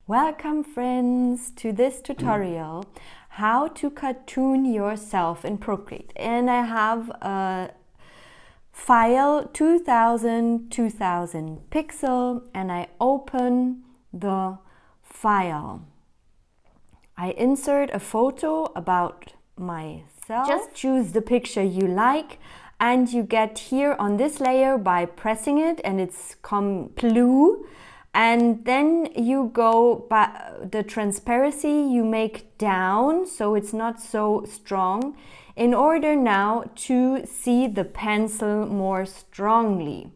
Welcome friends to this tutorial how to cartoon yourself in Procreate, and I have a file 2000 pixel and I open the file. I insert a photo about myself. Just choose the picture you like and you get here on this layer by pressing it and it's blue. And then you go by the transparency you make down so it's not so strong in order now to see the pencil more strongly.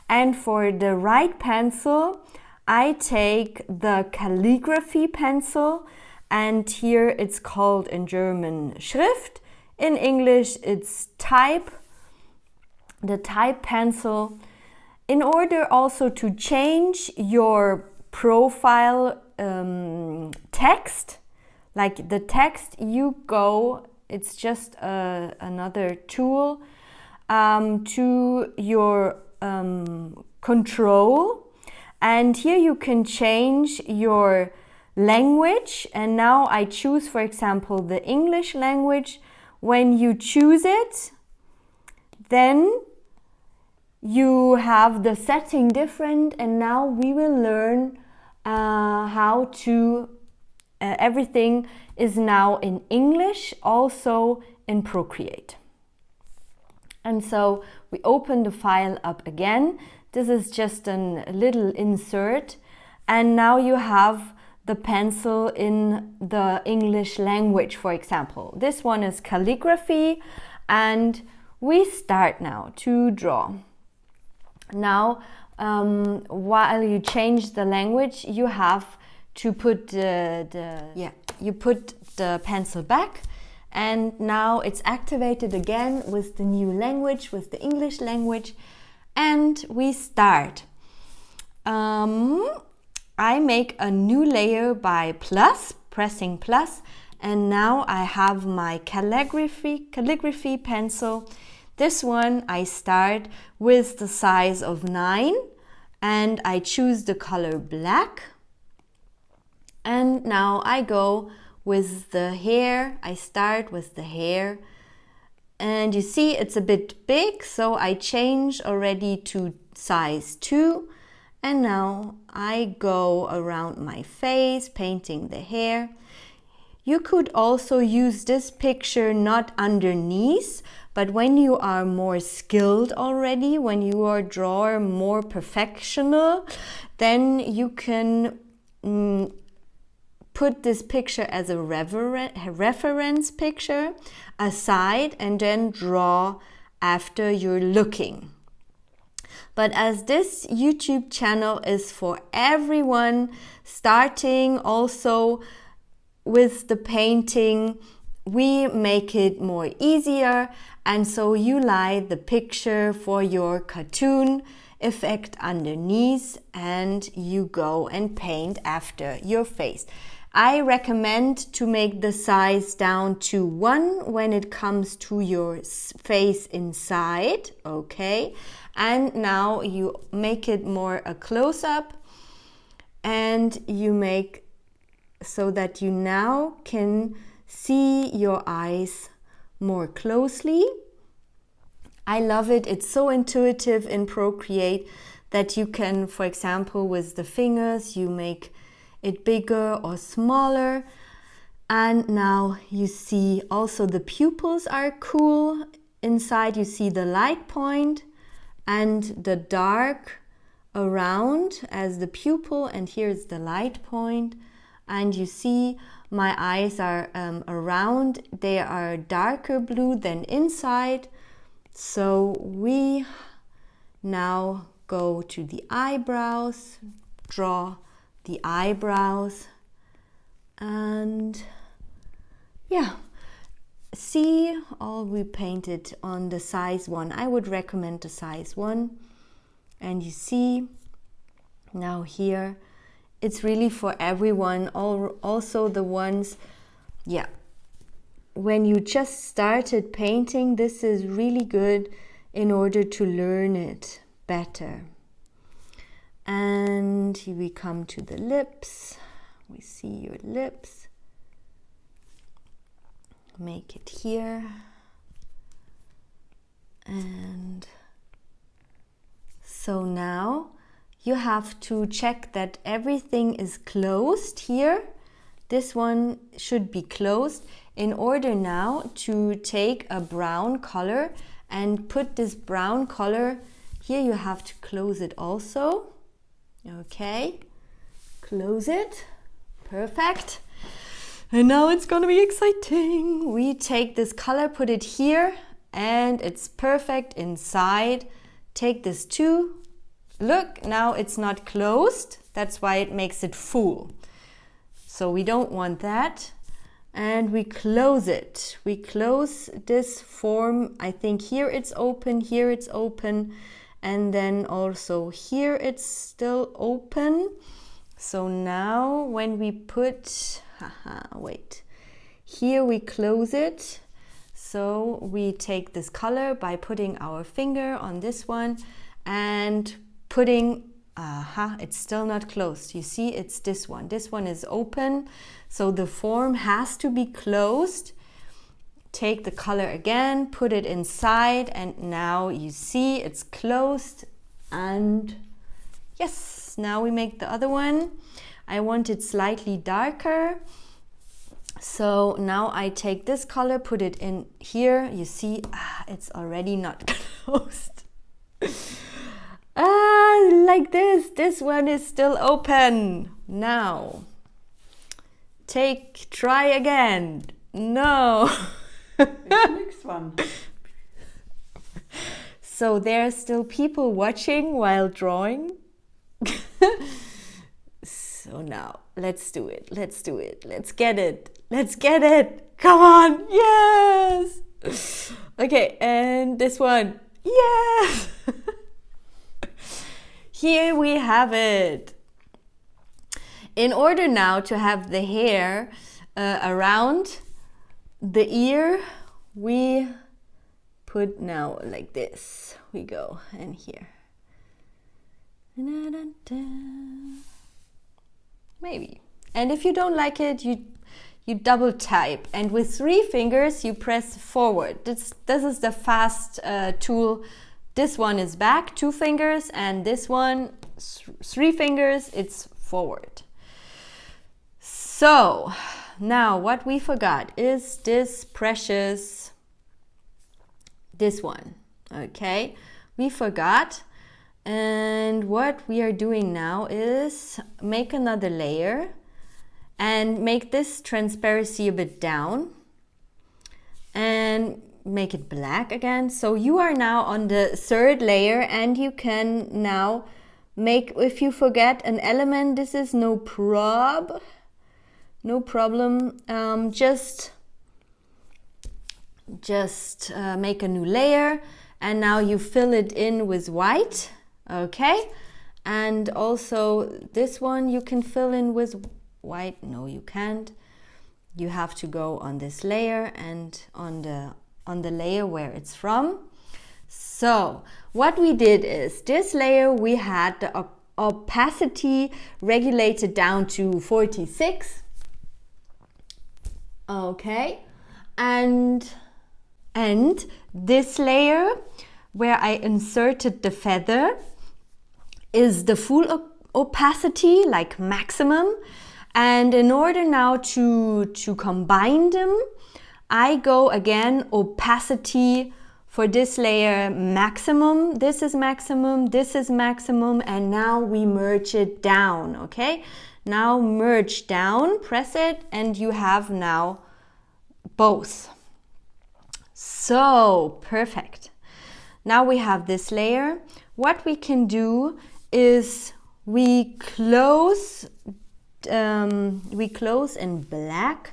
And for the right pencil, I take the calligraphy pencil, and here it's called in German Schrift. In English it's type, the type pencil. In order also to change your profile text, like the text it's just another tool to your control. And here you can change your language. And now I choose, for example, the English language. When you choose it, then you have the setting different, and now we will learn how to everything is now in English, also in Procreate. And so we open the file up again. This is just a little insert, and now you have the pencil in the English language, for example. This one is calligraphy, and we start now to draw. Now, while you change the language, you have to put you put the pencil back, and now it's activated again with the new language, with the English language, and we start. I make a new layer by pressing plus, and now I have my calligraphy pencil. This one I start with the size of 9 and I choose the color black. And now I go with the hair. I start with the hair. And you see it's a bit big, so I change already to size 2. And now I go around my face, painting the hair. You could also use this picture not underneath, but when you are more skilled already, when you are drawer more perfectional, then you can put this picture as a reference picture aside and then draw after you're looking. But as this YouTube channel is for everyone, starting also with the painting, we make it more easier, and so you lie the picture for your cartoon effect underneath and you go and paint after your face. I recommend to make the size down to 1 when it comes to your face inside, okay? And now you make it more a close-up, and you make so that you now can see your eyes more closely. I love it. It's so intuitive in Procreate that you can, for example, with the fingers, you make it bigger or smaller. And now you see also the pupils are cool. Inside you see the light point and the dark around as the pupil, and here's the light point. And you see my eyes are around, they are darker blue than inside. So we now go to the eyebrows, draw the eyebrows, and yeah, see all we painted on the size 1. I would recommend the size 1. And you see now here, it's really for everyone, also the ones, when you just started painting, this is really good in order to learn it better. And here we come to the lips, We see your lips. Make it here. And so now you have to check that everything is closed here. This one should be closed in order now to take a brown color and put this brown color here. You have to close it also. Okay, close it. Perfect. And now it's gonna be exciting. We take this color, put it here, and it's perfect inside. Take this too. Look, now it's not closed. That's why it makes it full. So we don't want that. And we close it. We close this form. I think here it's open, here it's open, and then also here it's still open. So now when we put, wait, here we close it. So we take this color by putting our finger on this one and putting, it's still not closed. You see, it's this one. This one is open. So the form has to be closed. Take the color again, put it inside, and now you see it's closed. And yes, now we make the other one. I want it slightly darker. So now I take this color, put it in here. You see, it's already not closed. Like this. This one is still open. Now, try again. No. Next one. So there are still people watching while drawing. So now, let's do it. Let's do it. Let's get it. Let's get it. Come on. Yes. Okay, and this one. Yes. Here we have it. In order now to have the hair around the ear, we put now like this. We go and here. Maybe. And if you don't like it, you double type, and with 3 fingers you press forward. This is the fast tool. This one is back, 2 fingers, and this one 3 fingers, it's forward. So now what we forgot is this precious, this one. Okay, we forgot. And what we are doing now is make another layer and make this transparency a bit down and make it black again. So you are now on the 3rd layer, and you can now make, if you forget an element, this is no problem. Just make a new layer, and now you fill it in with white. Okay, and also this one you can fill in with white. No, you can't. You have to go on this layer and on the layer where it's from. So what we did is, this layer we had the opacity regulated down to 46. Okay, and this layer where I inserted the feather is the full opacity, like maximum. And in order now to combine them, I go again opacity for this layer maximum. This is maximum, this is maximum, and now we merge it down. Okay, now merge down, press it, and you have now both. So perfect. Now we have this layer. What we can do is we close in black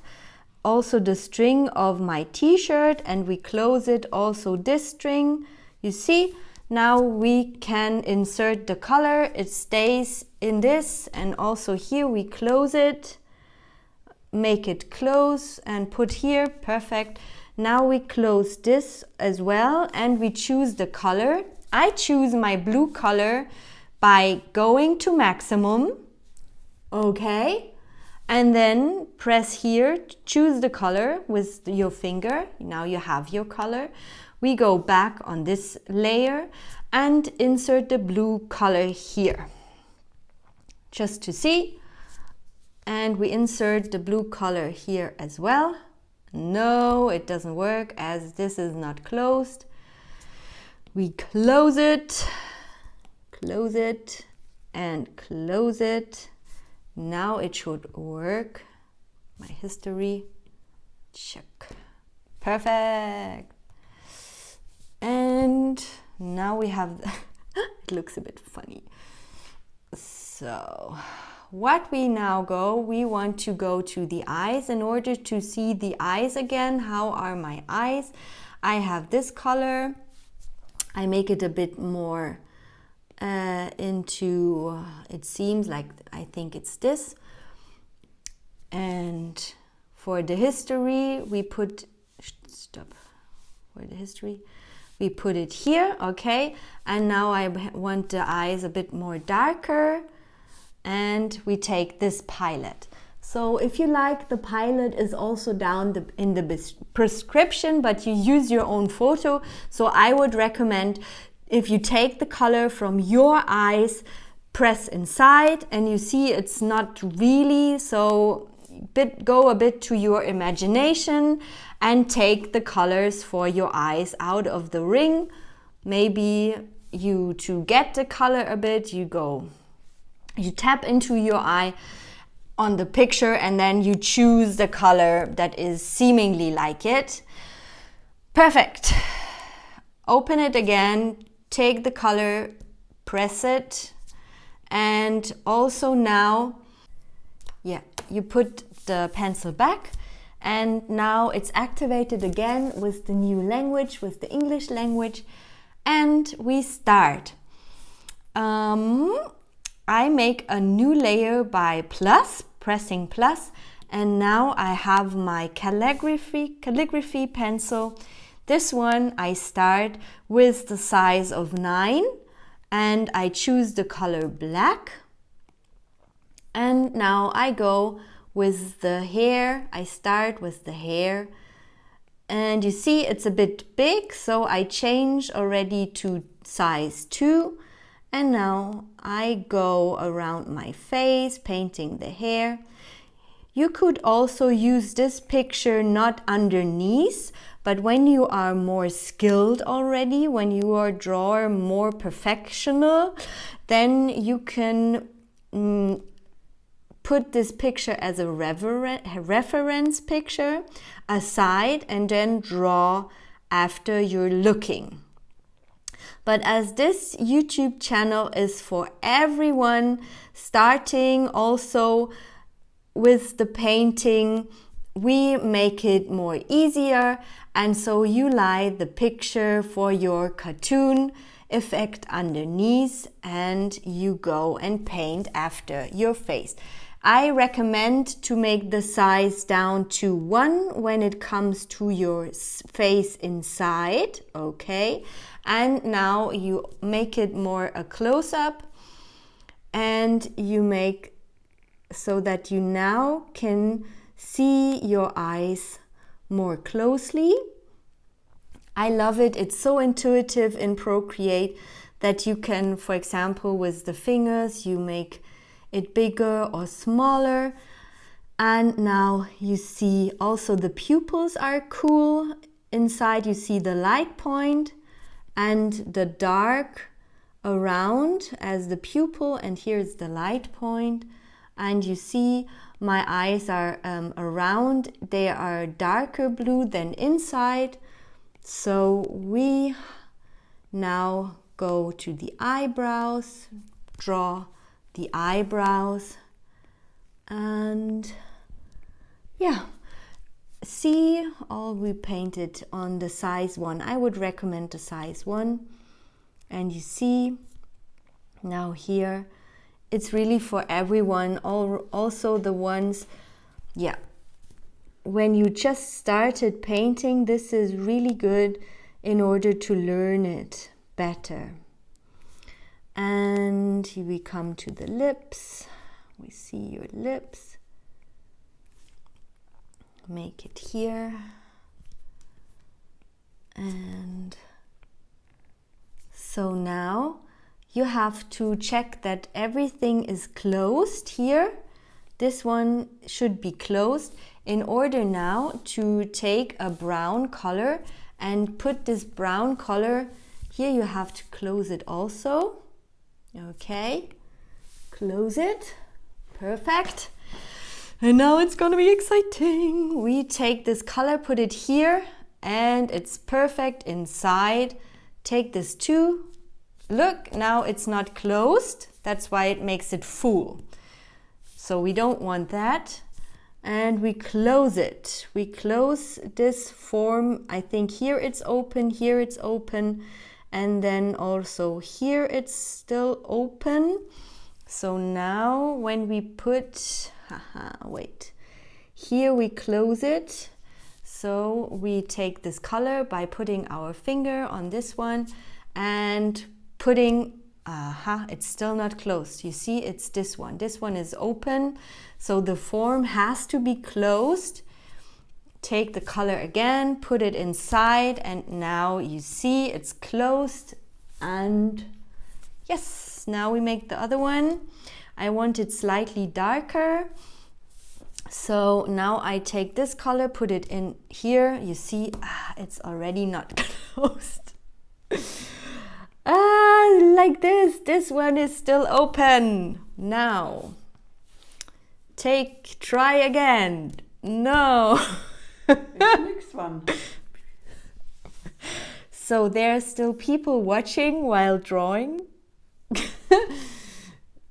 also the string of my t-shirt, and we close it also this string. You see, now we can insert the color. It stays in this, and also here we close it, make it close and put here. Perfect. Now we close this as well, and we choose the color. I choose my blue color by going to maximum. Okay, And then press here, choose the color with your finger. Now you have your color. We go back on this layer and insert the blue color here. Just to see. And we insert the blue color here as well. No, it doesn't work as this is not closed. We close it, and close it. Now it should work. My history, check. Perfect. And now we have, it looks a bit funny. So what we now go, we want to go to the eyes. In order to see the eyes again, how are my eyes? I have this color. I make it a bit more into, it seems like, I think it's this. And for the history, we put, we put it here, okay? And now I want the eyes a bit more darker, and we take this palette. So if you like, the palette is also down in the prescription, but you use your own photo. So I would recommend, if you take the color from your eyes, press inside, and you see it's not really, so go a bit to your imagination and take the colors for your eyes out of the ring. Maybe to get the color a bit, you tap into your eye on the picture, and then you choose the color that is seemingly like it. Perfect. Open it again, take the color, press it, and also now, you put the pencil back, and now it's activated again with the new language, with the English language, and we start. I make a new layer by pressing plus, and now I have my calligraphy pencil. This one I start with the size of 9, and I choose the color black. And now I go with the hair. I start with the hair, and you see it's a bit big, so I change already to size 2. And now I go around my face, painting the hair. You could also use this picture not underneath, but when you are more skilled already, when you are drawer more perfectional, then you can put this picture as a reference picture aside and then draw after you're looking. But as this YouTube channel is for everyone, starting also with the painting, we make it more easier, and so you lie the picture for your cartoon effect underneath, and you go and paint after your face. I recommend to make the size down to 1 when it comes to your face inside, okay? And now you make it more a close-up, and you make so that you now can see your eyes more closely. I love it. It's so intuitive in Procreate that you can, for example, with the fingers, you make it bigger or smaller. And now you see also the pupils are cool. Inside you see the light point and the dark around as the pupil, and here's the light point. And you see my eyes are around, they are darker blue than inside. So we now go to the eyebrows, draw the eyebrows, and see, all we painted on the size 1. I would recommend the size 1. And you see now here it's really for everyone, also the ones, when you just started painting, this is really good in order to learn it better. And here we come to the lips. We see your lips. Make it here. And so now you have to check that everything is closed here. This one should be closed in order now to take a brown color and put this brown color here. You have to close it also. Okay, close it. Perfect. And now it's gonna be exciting. We take this color, put it here, and it's perfect inside. Take this too. Look, now it's not closed. That's why it makes it full. So we don't want that. And we close it. We close this form. I think here it's open, here it's open, and then also here it's still open. So now when we put, wait, here we close it. So we take this color by putting our finger on this one and putting, it's still not closed. You see, it's this one. This one is open. So the form has to be closed. Take the color again, put it inside, and now you see it's closed. And yes, now we make the other one. I want it slightly darker. So now I take this color, put it in here. You see, it's already not closed. Like this. This one is still open. Now, try again. No. Next one. So there are still people watching while drawing.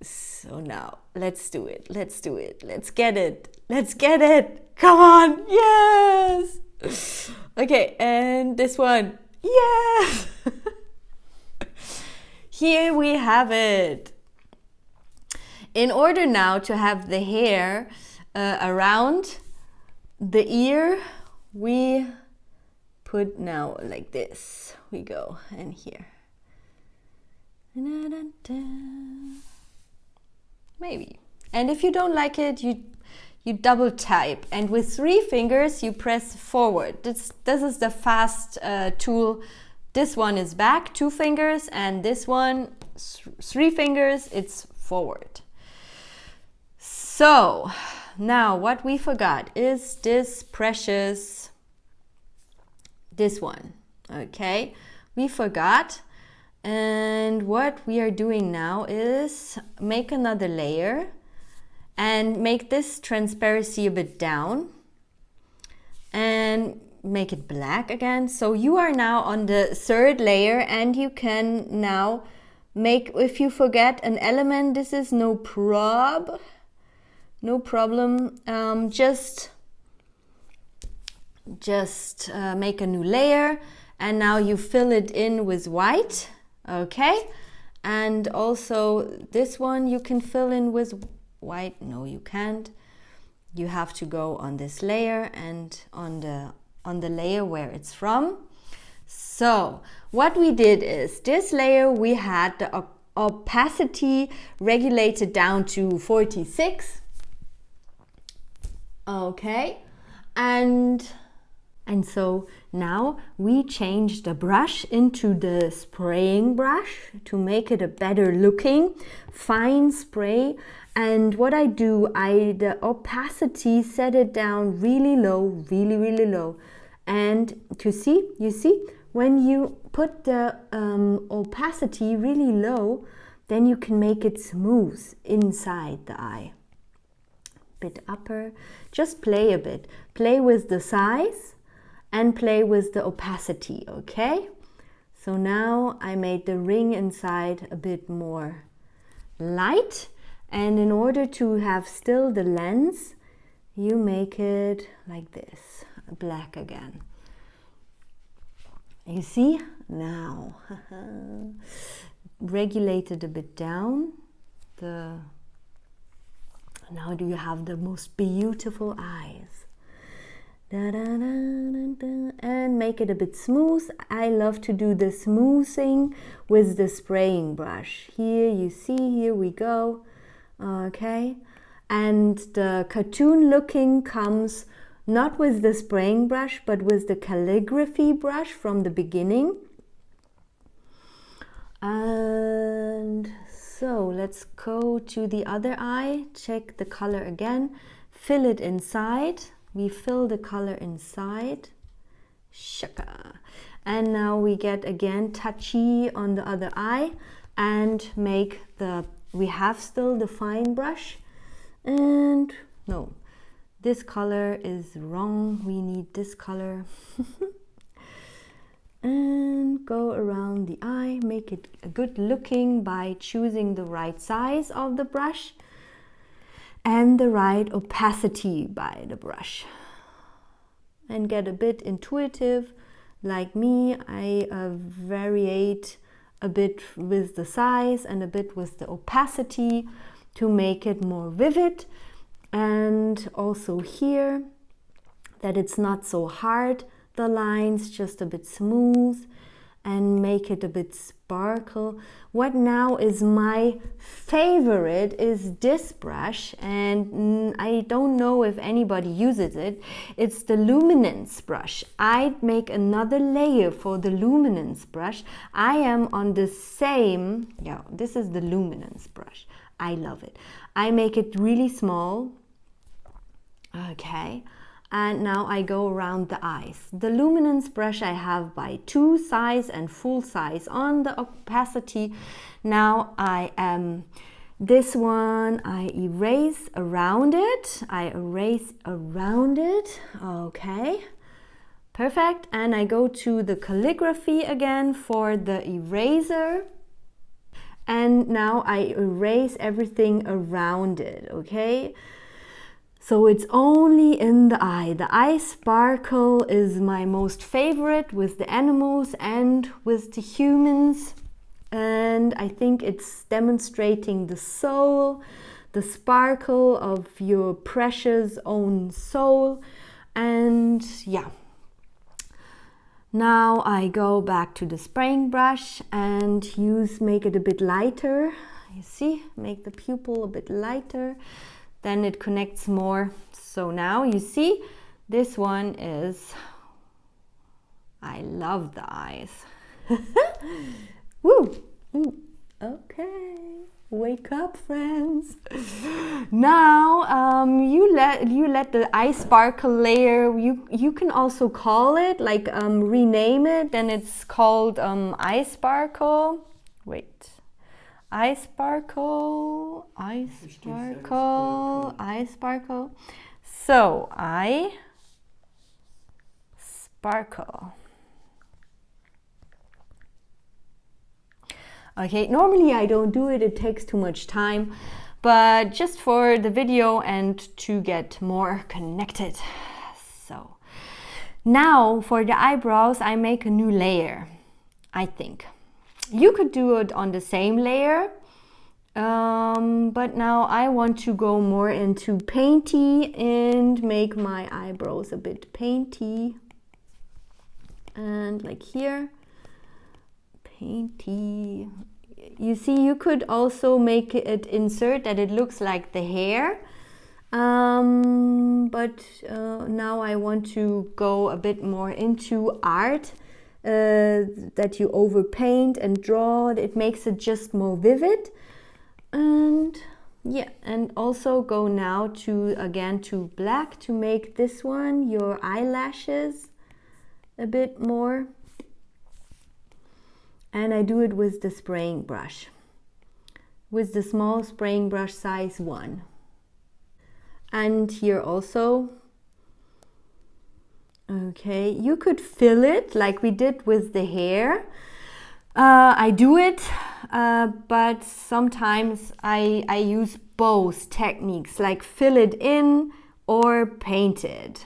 So now, let's do it. Let's do it. Let's get it. Let's get it. Come on. Yes. Okay, and this one. Yes. Here we have it. In order now to have the hair around the ear, we put now like this. We go and here. Maybe. And if you don't like it, you double type, and with 3 fingers you press forward. This is the fast tool. This one is back, 2 fingers, and this one 3 fingers, it's forward. So now what we forgot is this precious, this one. Okay, we forgot. And what we are doing now is make another layer and make this transparency a bit down and make it black again. So you are now on the 3rd layer, and you can now make, if you forget an element, this is no problem. Just make a new layer, and now you fill it in with white. Okay, and also this one you can fill in with white. No, you can't. You have to go on this layer and on the layer where it's from. So what we did is, this layer we had the opacity regulated down to 46. Okay, and so now we change the brush into the spraying brush to make it a better looking fine spray. And what I do, the opacity set it down really low, really low. And you see, when you put the opacity really low, then you can make it smooth inside the eye. Bit upper, just play a bit. Play with the size and play with the opacity, okay? So now I made the ring inside a bit more light, and in order to have still the lens, you make it like this, black again. You see? Now, regulate it a bit down. Now do you have the most beautiful eyes? And make it a bit smooth. I love to do the smoothing with the spraying brush. Here you see, here we go. Okay, and the cartoon looking comes not with the spraying brush, but with the calligraphy brush from the beginning. And so let's go to the other eye, check the color again, fill it inside. We fill the color inside. Shaka. And now we get again touchy on the other eye and make the, we have still the fine brush, and no, this color is wrong, we need this color. And go around the eye, make it good looking by choosing the right size of the brush and the right opacity by the brush. And get a bit intuitive. Like me, I variate a bit with the size and a bit with the opacity to make it more vivid. And also here, that it's not so hard, the lines, just a bit smooth, and make it a bit sparkle. What now is my favorite is this brush, and I don't know if anybody uses it. It's the Luminance brush. I'd make another layer for the Luminance brush. I am on the same, yeah, this is the Luminance brush. I love it. I make it really small. Okay. And now I go around the eyes. The Luminance brush I have by 2 size and full size on the opacity. Now I am, this one I erase around it. Okay, perfect. And I go to the calligraphy again for the eraser. And now I erase everything around it, okay? So it's only in the eye. The eye sparkle is my most favorite with the animals and with the humans. And I think it's demonstrating the soul, the sparkle of your precious own soul. And yeah. Now I go back to the spraying brush and make it a bit lighter. You see, make the pupil a bit lighter. Then it connects more. So now you see, this one is, I love the eyes. Woo! Ooh. Okay, wake up, friends. Now you let the eye sparkle layer. You can also call it like rename it. Then it's called eye sparkle. Wait. Eye sparkle, eye sparkle, eye sparkle. So, eye sparkle. Okay, normally I don't do it, it takes too much time, but just for the video and to get more connected. So, now for the eyebrows, I make a new layer, I think. You could do it on the same layer, but now I want to go more into painty and make my eyebrows a bit painty. And like here, painty. You see, you could also make it insert that it looks like the hair. But now I want to go a bit more into art. That you overpaint and draw, it makes it just more vivid. And yeah, and also go now to black to make this one, your eyelashes, a bit more. And I do it with the spraying brush, with the small spraying brush size 1. And here also. Okay, you could fill it like we did with the hair. I do it, but sometimes I use both techniques, like fill it in or paint it.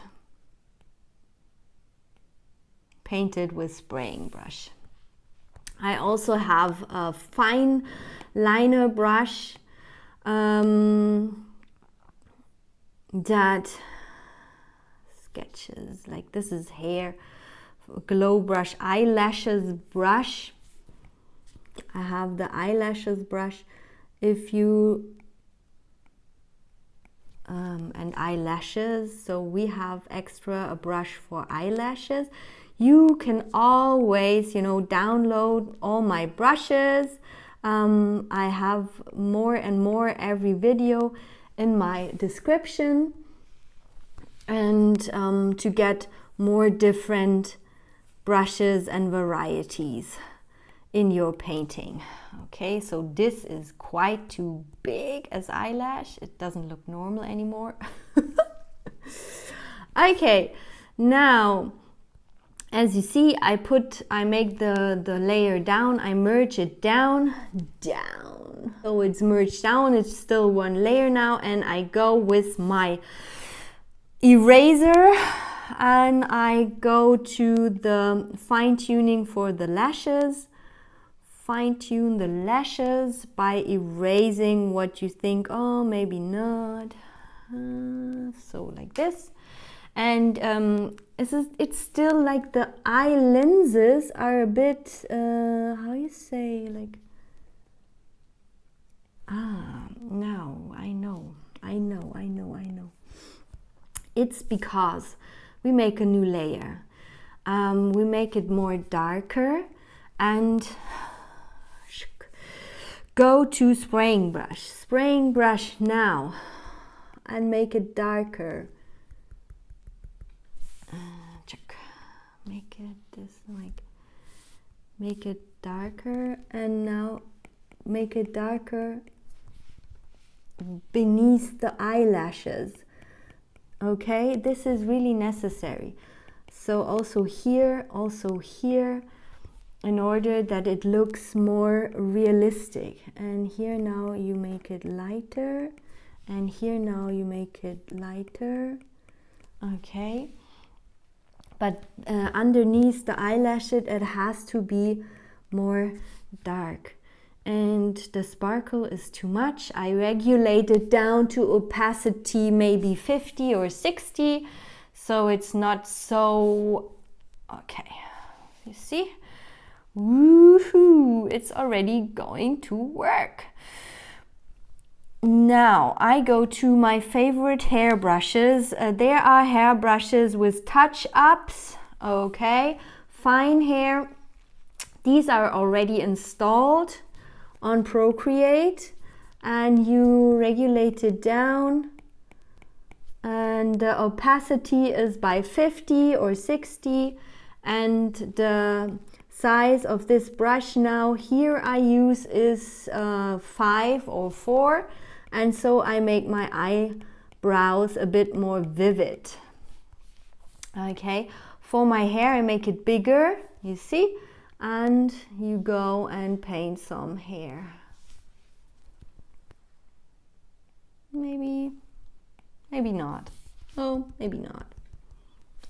Paint it with spraying brush. I also have a fine liner brush that sketches, like this is hair, glow brush, eyelashes brush. I have the eyelashes brush. If you and eyelashes. So we have extra a brush for eyelashes. You can always, you know, download all my brushes. I have more and more every video in my description, and to get more different brushes and varieties in your painting. Okay, so this is quite too big as eyelash. It doesn't look normal anymore. Okay, now as you see, I make the layer down, I merge it down. So it's merged down, it's still one layer now, and I go with my eraser and I go to the fine tuning for the lashes. Fine tune the lashes by erasing what you think, oh, maybe not. So like this. And it's still like the eye lenses are a bit, how you say, like, now I know. It's because we make a new layer. We make it more darker and go to spraying brush now and make it darker. Make it this, like, make it darker, and now make it darker beneath the eyelashes. Okay, this is really necessary. So also here, in order that it looks more realistic. And here now you make it lighter, and here now you make it lighter. Okay, but underneath the eyelashes it has to be more dark, and the sparkle is too much. I regulate it down to opacity maybe 50 or 60, so it's not so okay. You see, woohoo, it's already going to work. Now I go to my favorite hair brushes. There are hair brushes with touch-ups, okay, fine hair. These are already installed on Procreate, and you regulate it down, and the opacity is by 50 or 60, and the size of this brush now here I use is 5 or 4, and so I make my eyebrows a bit more vivid. Okay, for my hair I make it bigger, you see, and you go and paint some hair. Maybe not. Oh, maybe not.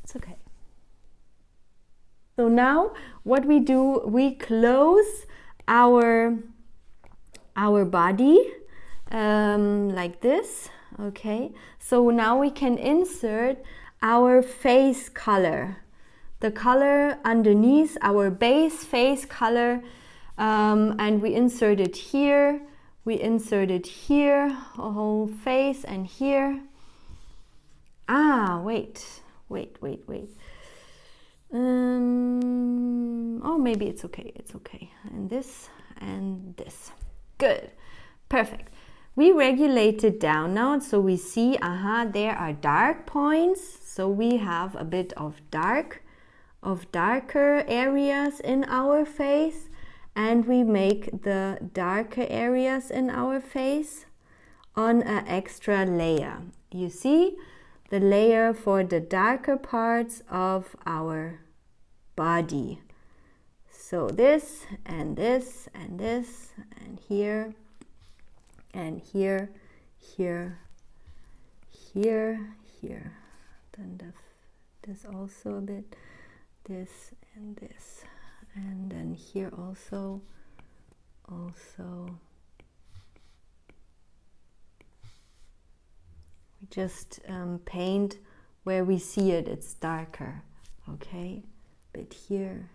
It's okay. So now what we do, we close our body like this. Okay, so now we can insert our face color, the color underneath our base face color, and we insert it here, we insert it here, a whole face, and here. Wait. Oh, maybe it's okay. And this and this. Good. Perfect. We regulate it down now, so we see, there are dark points. So we have a bit of darker areas in our face, and we make the darker areas in our face on an extra layer. You see? The layer for the darker parts of our body. So this and this and this and here and here, here, here. Then this also a bit, this and this, and then here also. We just paint where we see it, it's darker, okay? But here.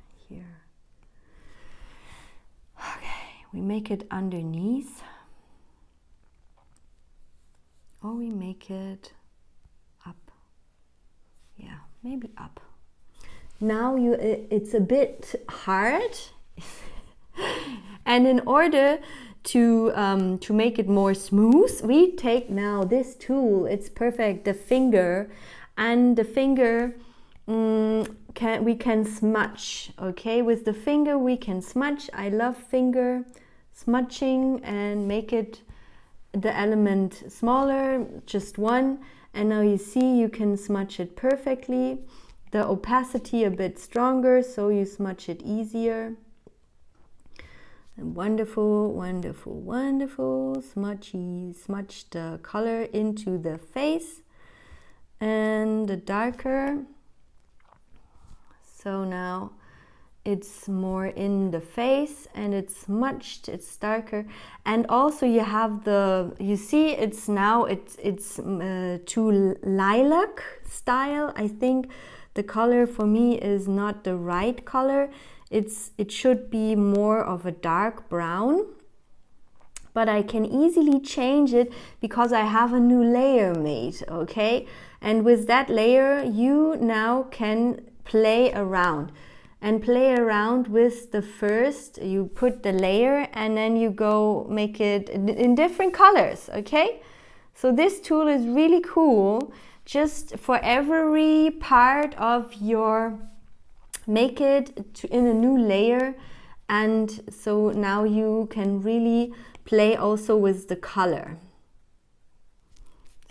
Okay, we make it underneath. or we make it up. Yeah, maybe up. Now it's a bit hard, and in order to make it more smooth, we take now this tool. It's perfect, the finger, and the finger we can smudge. Okay, with the finger we can smudge. I love finger smudging and make it the element smaller, just one, and now you see you can smudge it perfectly. The opacity a bit stronger, so you smudge it easier. And wonderful, wonderful, wonderful. Smudgy, smudge the color into the face and the darker. So now it's more in the face and it's smudged, it's darker. And also you have you see it's now it's to lilac style. I think the color for me is not the right color. It should be more of a dark brown, but I can easily change it because I have a new layer made, okay? And with that layer you now can play around with the first. You put the layer and then you go make it in different colors, okay? So this tool is really cool. Just for every part of your, make it in a new layer, and so now you can really play also with the color.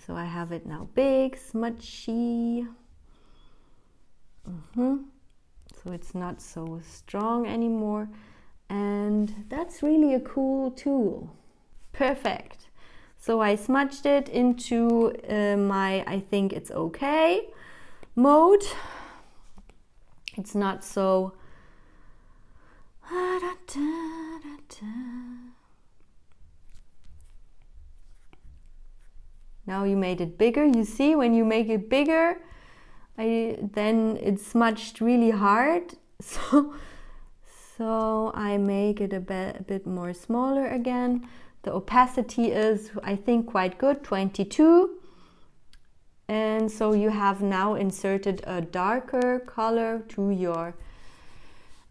So I have it now big, smudgy. So it's not so strong anymore, and that's really a cool tool. Perfect. So I smudged it into my, I think it's okay mode. It's not so. Now you made it bigger. You see, when you make it bigger, then it's smudged really hard. So I make it a bit more smaller again. The opacity is, I think, quite good, 22. And so you have now inserted a darker color to your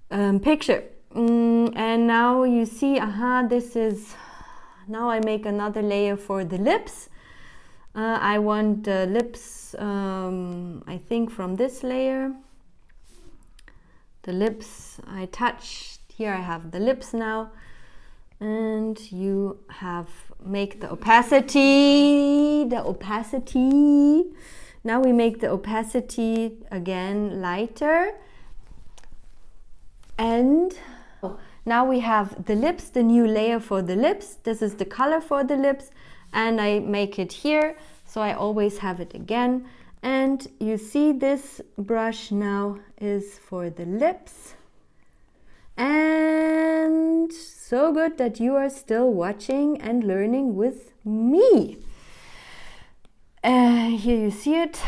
picture. And now you see, this is, now I make another layer for the lips. I want the lips, I think from this layer. The lips I touched, here I have the lips now. And you have make the opacity. Now we make the opacity again lighter. And now we have the lips, the new layer for the lips. This is the color for the lips, and I make it here, so I always have it again. And you see this brush now is for the lips. And so good that you are still watching and learning with me. Here you see it.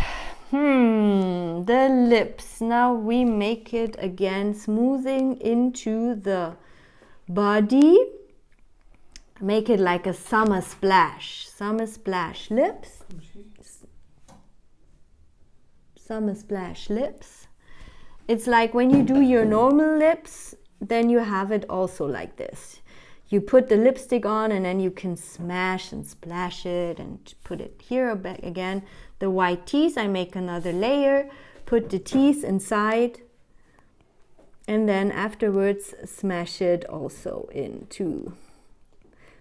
The lips. Now we make it again, smoothing into the body. Make it like a summer splash. Summer splash lips. Summer splash lips. It's like when you do your normal lips, then you have it also like this. You put the lipstick on and then you can smash and splash it and put it here back again. The white teeth, I make another layer, put the teeth inside, and then afterwards smash it also in too.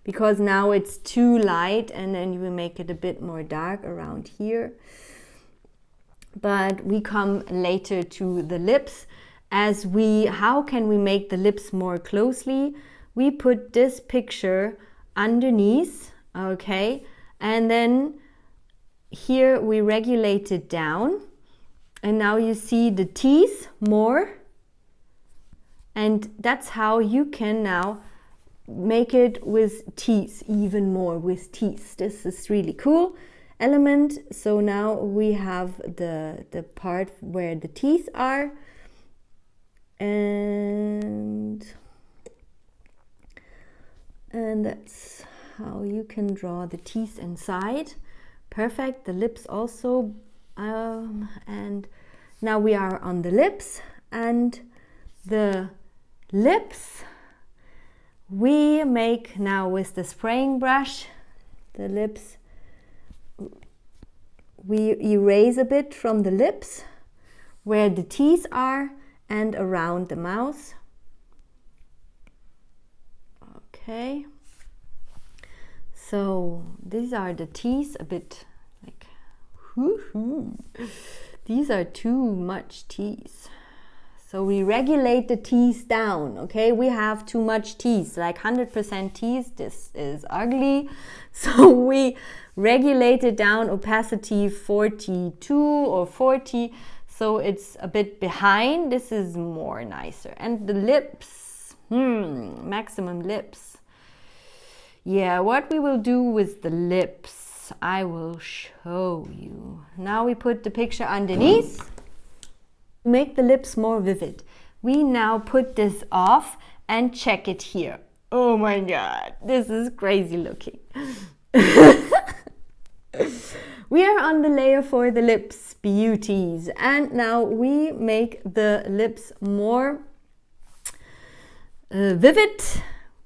Because now it's too light, and then you will make it a bit more dark around here. But we come later to the lips. How can we make the lips more closely? We put this picture underneath, okay? And then here we regulate it down. And now you see the teeth more. And that's how you can now make it with teeth, even more with teeth. This is really cool element. So now we have the part where the teeth are. And that's how you can draw the teeth inside. Perfect. The lips also. And now we are on the lips, and the lips we make now with the spraying brush. The lips, we erase a bit from the lips where the teeth are and around the mouth. Okay, so these are the teeth, a bit like these are too much teeth. So we regulate the teeth down, okay? We have too much teeth, like 100% teeth. This is ugly. So we regulate it down, opacity 42 or 40. So it's a bit behind. This is more nicer. And the lips, maximum lips. Yeah, what we will do with the lips, I will show you. Now we put the picture underneath. Make the lips more vivid. We now put this off and check it here. Oh my god, this is crazy looking. We are on the layer for the lips, beauties, and now we make the lips more vivid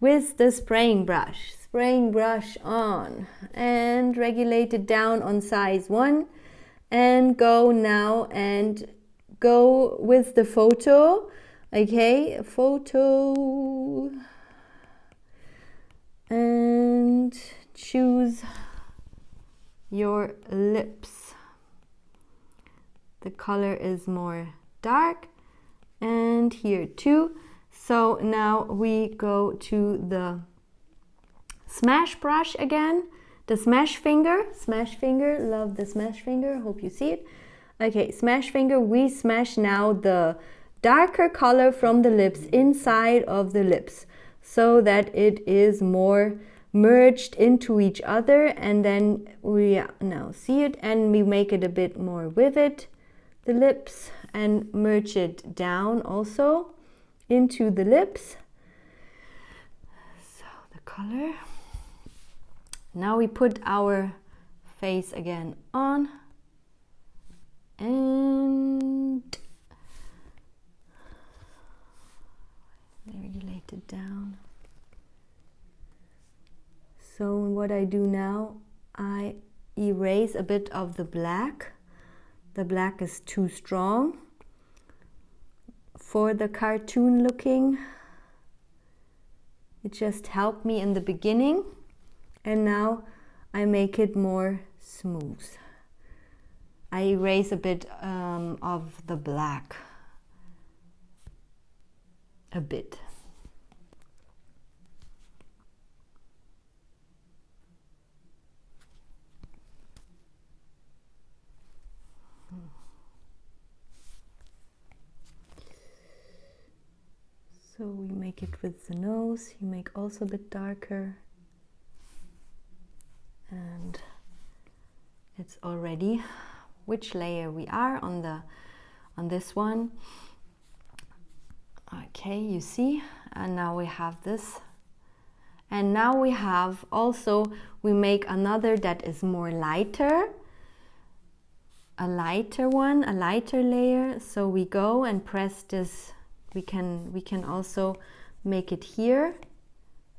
with the spraying brush. Spraying brush on and regulate it down on size 1 and go now and go with the photo, okay, photo, and choose your lips. The color is more dark, and here too. So now we go to the smash brush again, the smash finger, love the smash finger, hope you see it. Okay, smash finger, we smash now the darker color from the lips inside of the lips so that it is more merged into each other, and then we now see it and we make it a bit more vivid, the lips, and merge it down also into the lips. So the color. Now we put our face again on. And regulate it down. So what I do now, I erase a bit of the black. The black is too strong for the cartoon looking. It just helped me in the beginning, and now I make it more smooth. I erase a bit of the black, a bit. So we make it with the nose, you make also a bit darker, and it's already which layer we are on this one. Okay, you see, and now we have this, and now we have also, we make another that is more lighter, a lighter one, a lighter layer. So we go and press this, we can also make it here.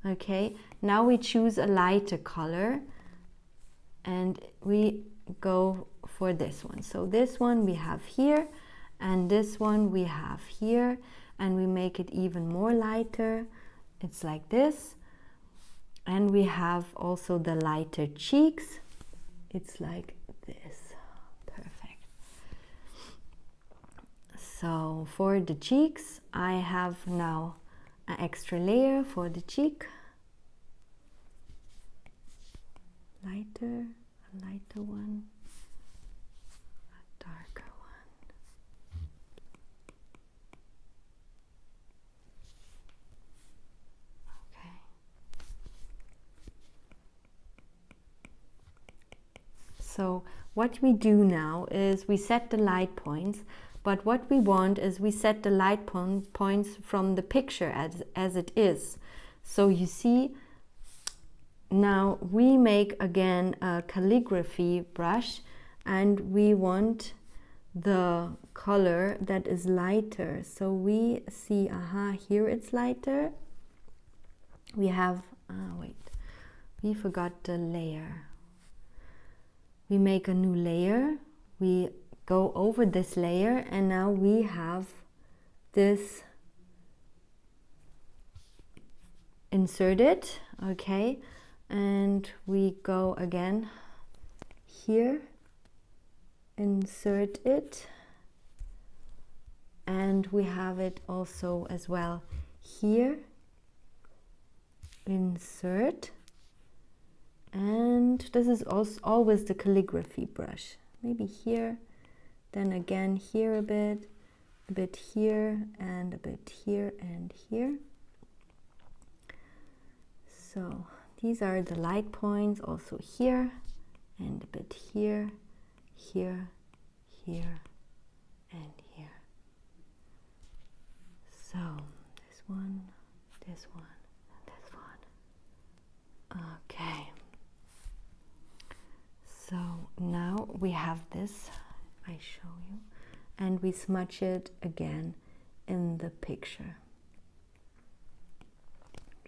Okay, now we choose a lighter color and we go for this one. So this one we have here, and this one we have here, and we make it even more lighter. It's like this. And we have also the lighter cheeks. It's like this. Perfect. So for the cheeks, I have now an extra layer for the cheek. Lighter, a lighter one, a darker one. Okay. So what we do now is we set the light points, but what we want is we set the light points from the picture as it is. So you see, now we make again a calligraphy brush, and we want the color that is lighter. So we see, here it's lighter. We have, wait, we forgot the layer. We make a new layer. We go over this layer, and now we have this inserted, okay? And we go again here, insert it, and we have it also as well here, insert, and this is also always the calligraphy brush. Maybe here, then again here a bit here, and a bit here and here. So these are the light points, also here, and a bit here, here, here, and here. So this one, and this one. Okay. So now we have this, I show you, and we smudge it again in the picture.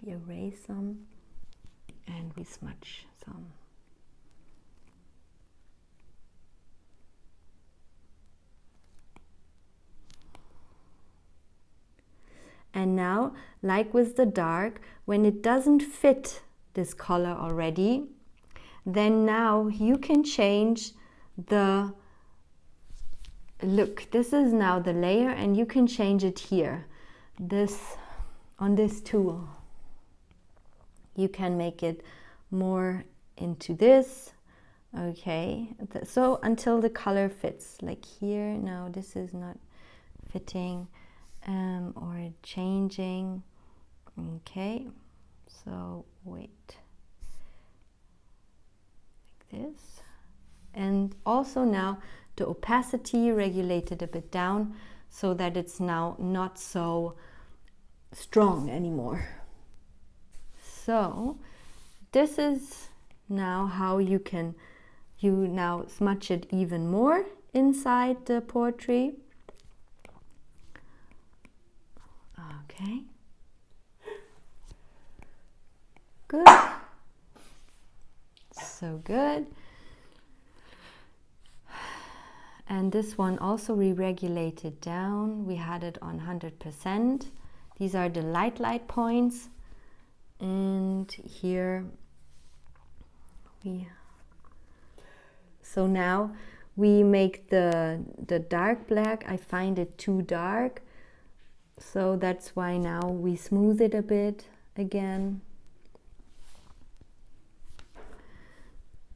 We erase some and we smudge some. And now, like with the dark, when it doesn't fit this color already, then now you can change the look. This is now the layer, and you can change it here. This on this tool. You can make it more into this, okay? So until the color fits, like here. Now this is not fitting or changing, okay? So wait, like this. And also now the opacity regulated a bit down so that it's now not so strong anymore. So this is now how you now smudge it even more inside the portrait. Okay. Good. So good. And this one also we regulated down. We had it on 100%. These are the light points. And here so now we make the dark black. I find it too dark, so that's why now we smooth it a bit again.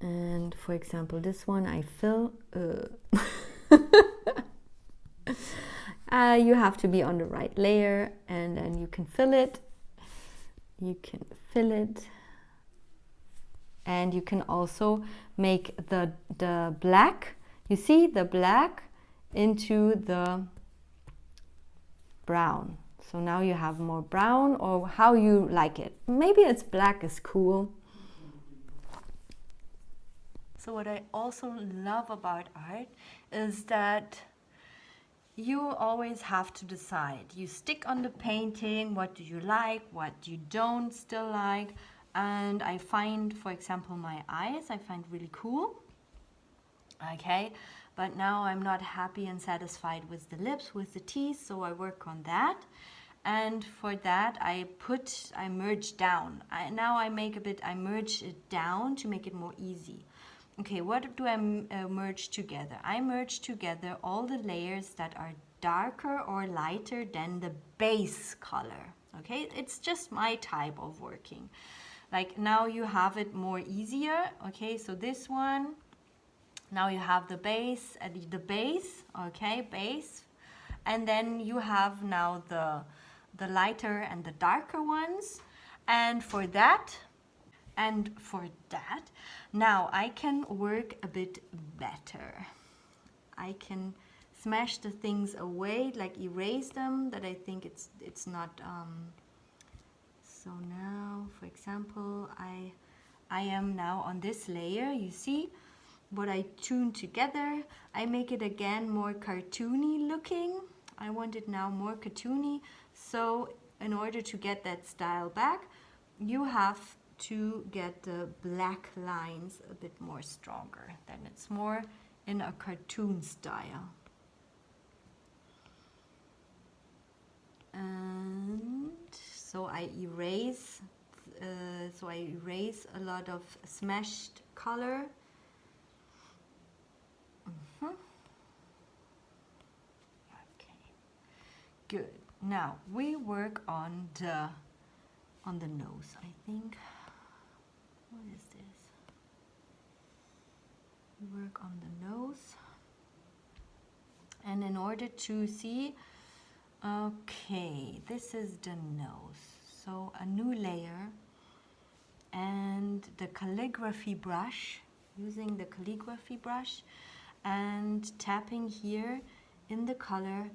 And for example, this one I fill. You have to be on the right layer, and then you can fill it. You can fill it, and you can also make the black, you see, the black into the brown. So now you have more brown, or how you like it. Maybe it's black is cool. So what I also love about art is that you always have to decide. You stick on the painting, what do you like, what you don't still like. And I find, for example, my eyes, I find really cool. Okay, but now I'm not happy and satisfied with the lips, with the teeth, so I work on that. And for that, I merge down. I merge it down to make it more easy. Okay, what do I merge together? I merge together all the layers that are darker or lighter than the base color. Okay, it's just my type of working. Like now you have it more easier. Okay, so this one, now you have the base, okay, base. And then you have now the lighter and the darker ones. And for that, now I can work a bit better. I can smash the things away, like erase them, that I think it's not. So now, for example, I am now on this layer. You see what I tuned together. I make it again more cartoony looking. I want it now more cartoony. So in order to get that style back, you have to get the black lines a bit more stronger. Then it's more in a cartoon style. And so I erase a lot of smashed color. Okay, good. Now we work on the nose, I think. What is this? We work on the nose. And in order to see, okay, this is the nose. So a new layer and the calligraphy brush, using the calligraphy brush and tapping here in the color.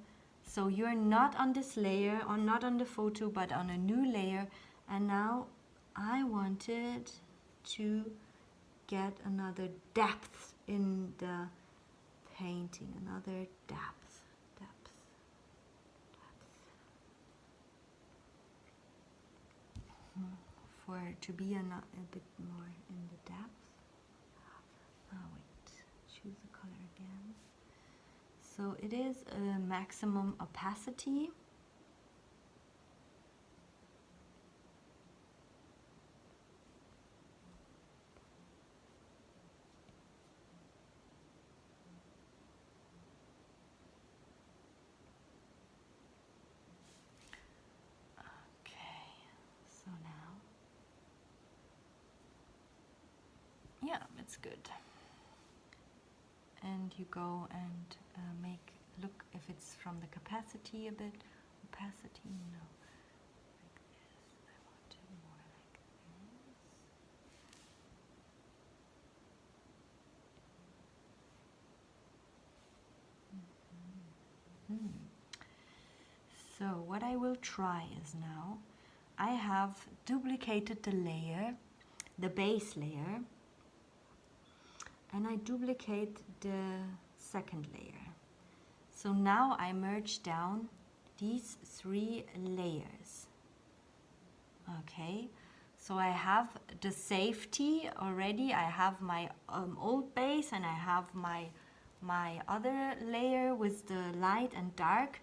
So you're not on this layer, or not on the photo, but on a new layer. And now I wanted to get another depth in the painting, another depth. For to be a bit more in the depth. Oh wait, choose the color again. So it is a maximum opacity. Yeah, it's good. And you go and look if it's from the capacity a bit. Opacity, no. Like this. I want it more like this. So what I will try is now, I have duplicated the layer, the base layer, and I duplicate the second layer. So now I merge down these 3 layers. Okay, so I have the safety already. I have my old base, and I have my other layer with the light and dark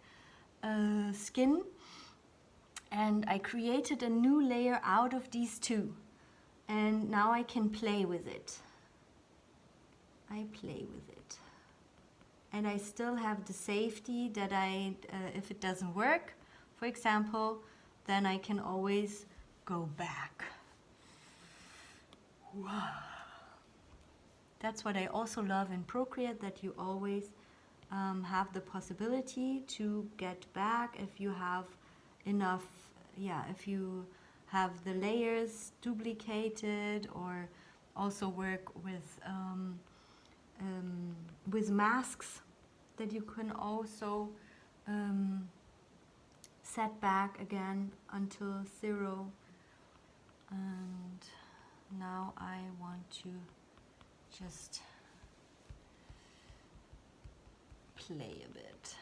skin. And I created a new layer out of these 2. And now I can play with it. I play with it. And I still have the safety that if it doesn't work, for example, then I can always go back. Wow. That's what I also love in Procreate, that you always have the possibility to get back if you have enough, if you have the layers duplicated, or also work with masks that you can also set back again until 0. And now I want to just play a bit.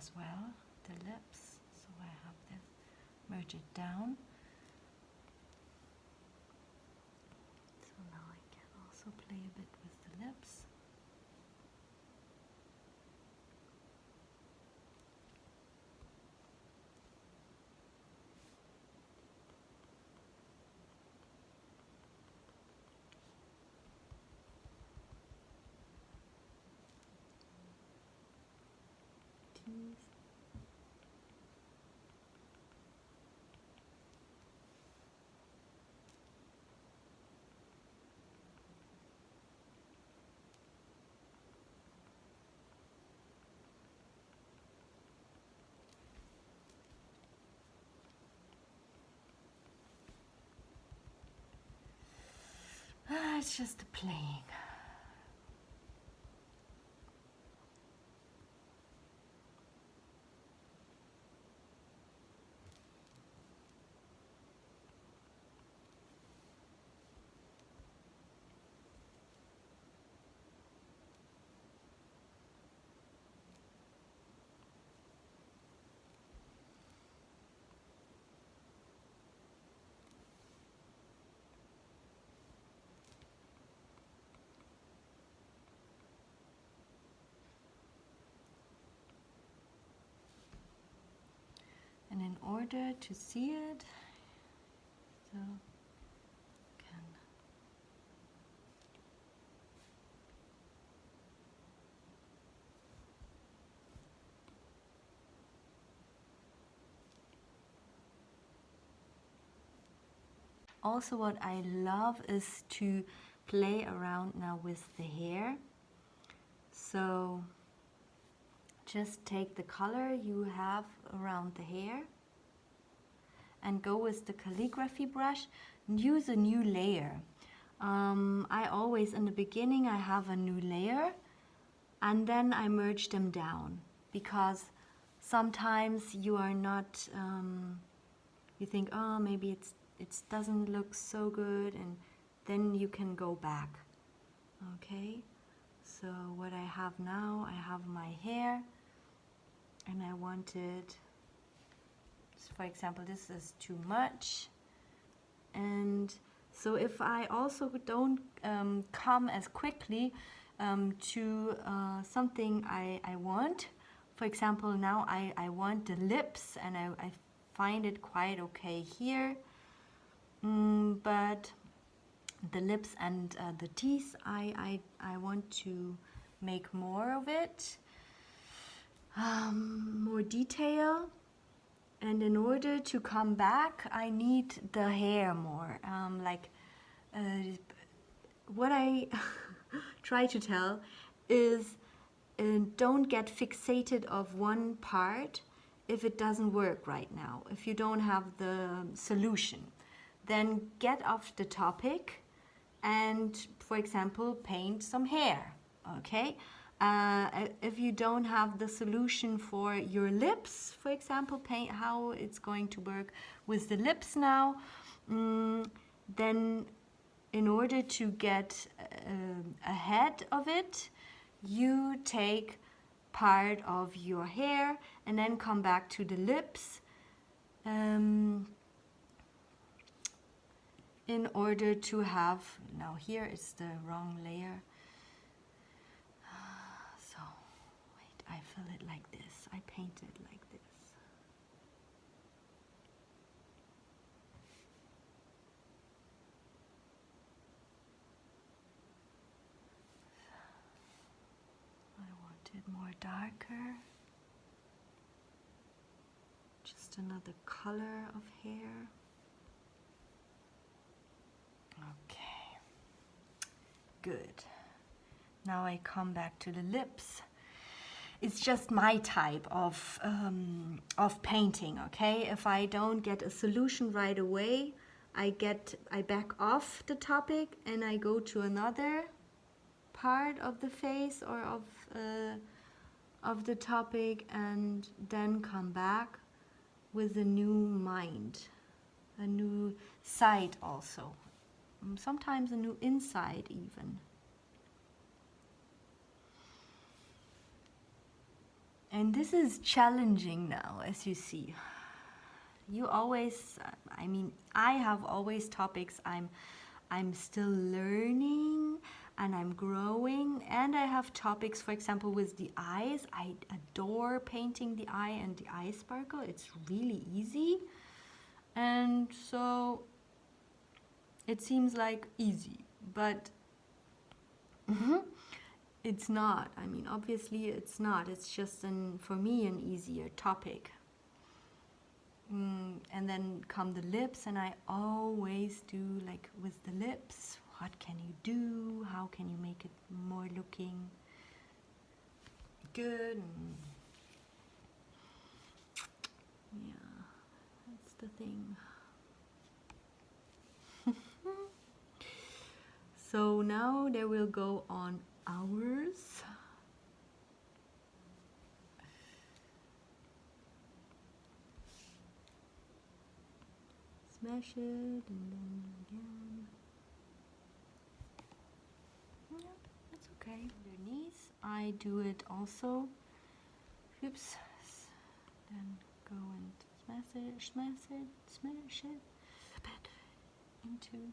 as well, the lips. So I have this, merge it down. So now I can also play a bit with the lips. It's just playing. And in order to see it, so can also what I love is to play around now with the hair. So just take the color you have around the hair and go with the calligraphy brush and use a new layer. I always, in the beginning, I have a new layer and then I merge them down, because sometimes you are not, you think, oh, maybe it doesn't look so good, and then you can go back. Okay, so what I have now, I have my hair and I wanted, for example, this is too much, and so if I also don't come as quickly to something I want, for example, now I want the lips, and I find it quite okay here, but the lips and the teeth, I want to make more of it, more detail. And in order to come back, I need the hair more. What I try to tell is, don't get fixated of one part if it doesn't work right now. If you don't have the solution, then get off the topic and, for example, paint some hair. Okay? If you don't have the solution for your lips, for example, paint how it's going to work with the lips now, then in order to get ahead of it, you take part of your hair and then come back to the lips, in order to have, now here is the wrong layer. So, wait, I fill it like this. I paint it like this. I want it more darker. Just another color of hair. Okay, good. Now I come back to the lips. It's just my type of painting, okay? If I don't get a solution right away, I back off the topic and I go to another part of the face or of the topic, and then come back with a new mind, a new side also. Sometimes a new inside even. And this is challenging now, as you see. You always, I mean, I have always topics I'm still learning and I'm growing, and I have topics, for example, with the eyes. I adore painting the eye and the eye sparkle. It's really easy. And so it seems like easy, but it's not. I mean, obviously it's not. It's just for me an easier topic. And then come the lips, and I always do like with the lips, what can you do? How can you make it more looking good? And yeah, that's the thing. So now they will go on hours. Smash it and then again. Yeah, that's okay. Underneath, I do it also. Oops. Then go and smash it a bit into.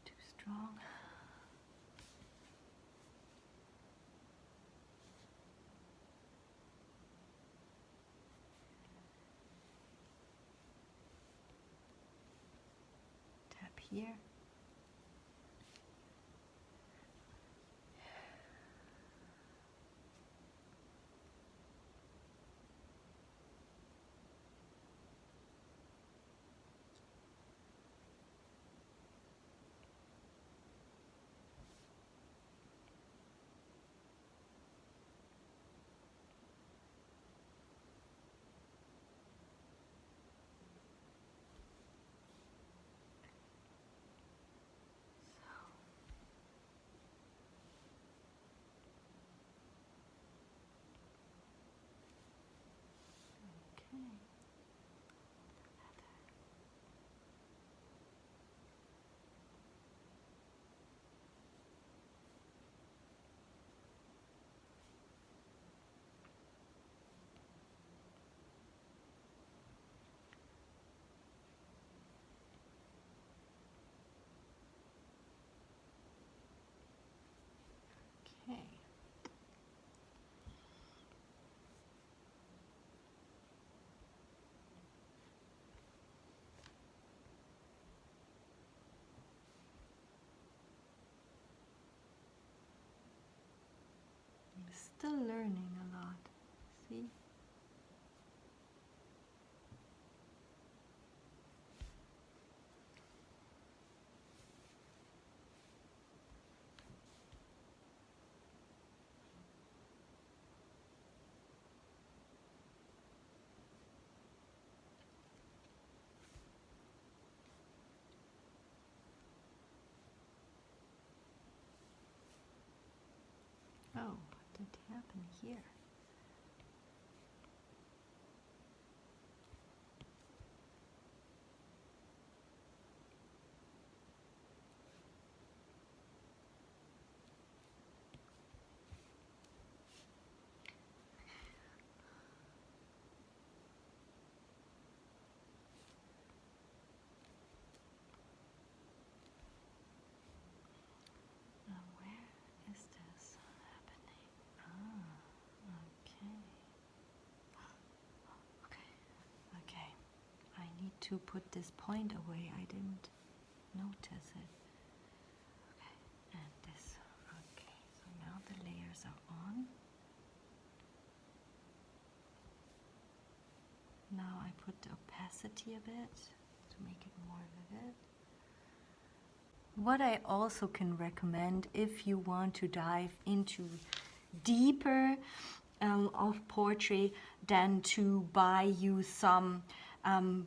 Too strong. Tap here. Okay. I'm still learning a lot. See? Oh, what did happen here? Now where is this happening? Ah, okay. Okay. I need to put this point away. I didn't notice it. Okay, and this. Okay, so now the layers are on. Now I put the opacity a bit to make it more vivid. What I also can recommend, if you want to dive into deeper of portrait, than to buy you some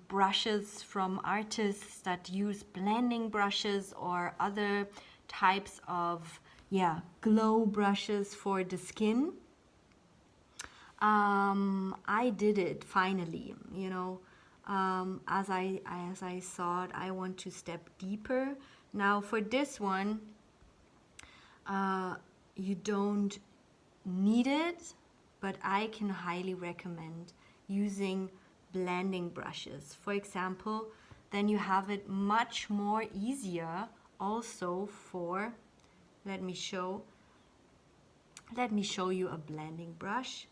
brushes from artists that use blending brushes or other types of yeah, glow brushes for the skin. I did it finally, you know. As I thought, I want to step deeper. Now for this one, you don't need it, but I can highly recommend using blending brushes. For example, then you have it much more easier also for, let me show you a blending brush.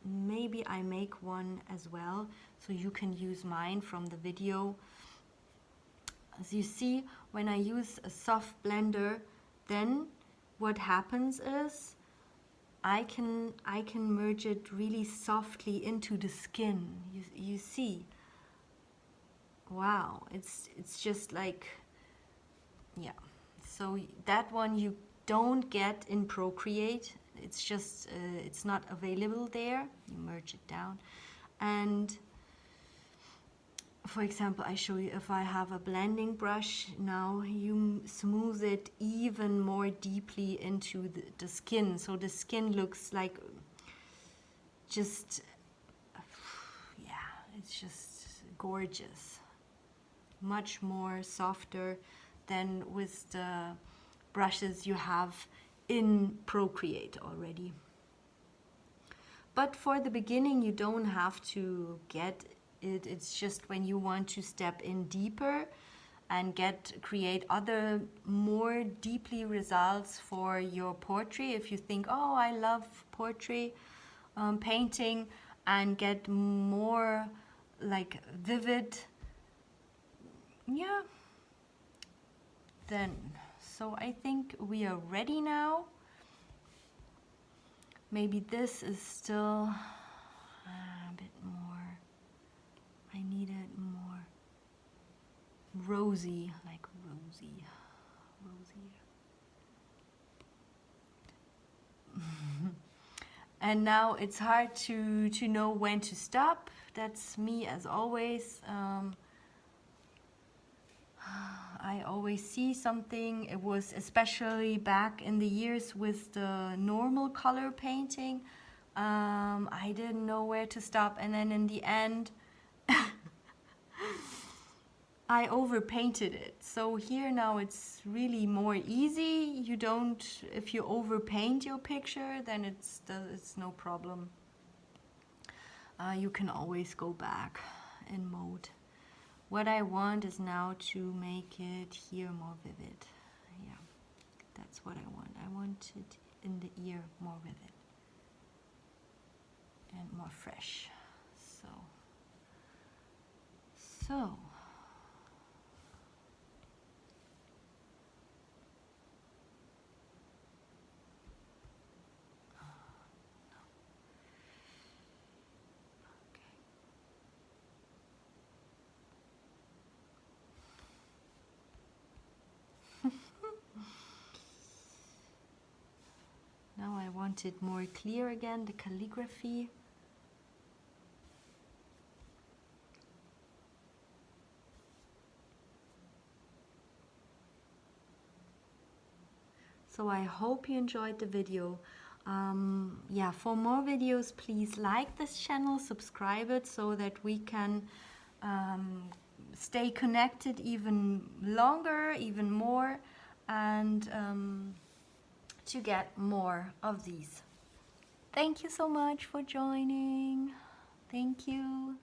Maybe I make one as well, so you can use mine from the video. As you see, when I use a soft blender, then what happens is I can merge it really softly into the skin. You see, wow, it's just like, yeah. So that one you don't get in Procreate. It's just it's not available there. You merge it down, and for example, I show you if I have a blending brush. Now you smooth it even more deeply into the skin, so the skin looks like just, yeah, it's just gorgeous. Much more softer than with the brushes you have in Procreate already. But for the beginning, you don't have to get it. It's just when you want to step in deeper and create other more deeply results for your portrait. If you think, oh, I love portrait painting, and get more like vivid, yeah, then. So I think we are ready now. Maybe this is still a bit more, I need it more rosy, like rosy. And now it's hard to know when to stop. That's me as always. I always see something. It was especially back in the years with the normal color painting. I didn't know where to stop, and then in the end I overpainted it. So here now it's really more easy. You don't, if you overpaint your picture, then it's no problem. You can always go back in mode. What I want is now to make it here more vivid. Yeah, that's what I want. I want it in the ear more vivid and more fresh. So now I want it more clear again, the calligraphy. So I hope you enjoyed the video. Yeah, for more videos, please like this channel, subscribe it so that we can stay connected even longer, even more, and to get more of these. Thank you so much for joining. Thank you.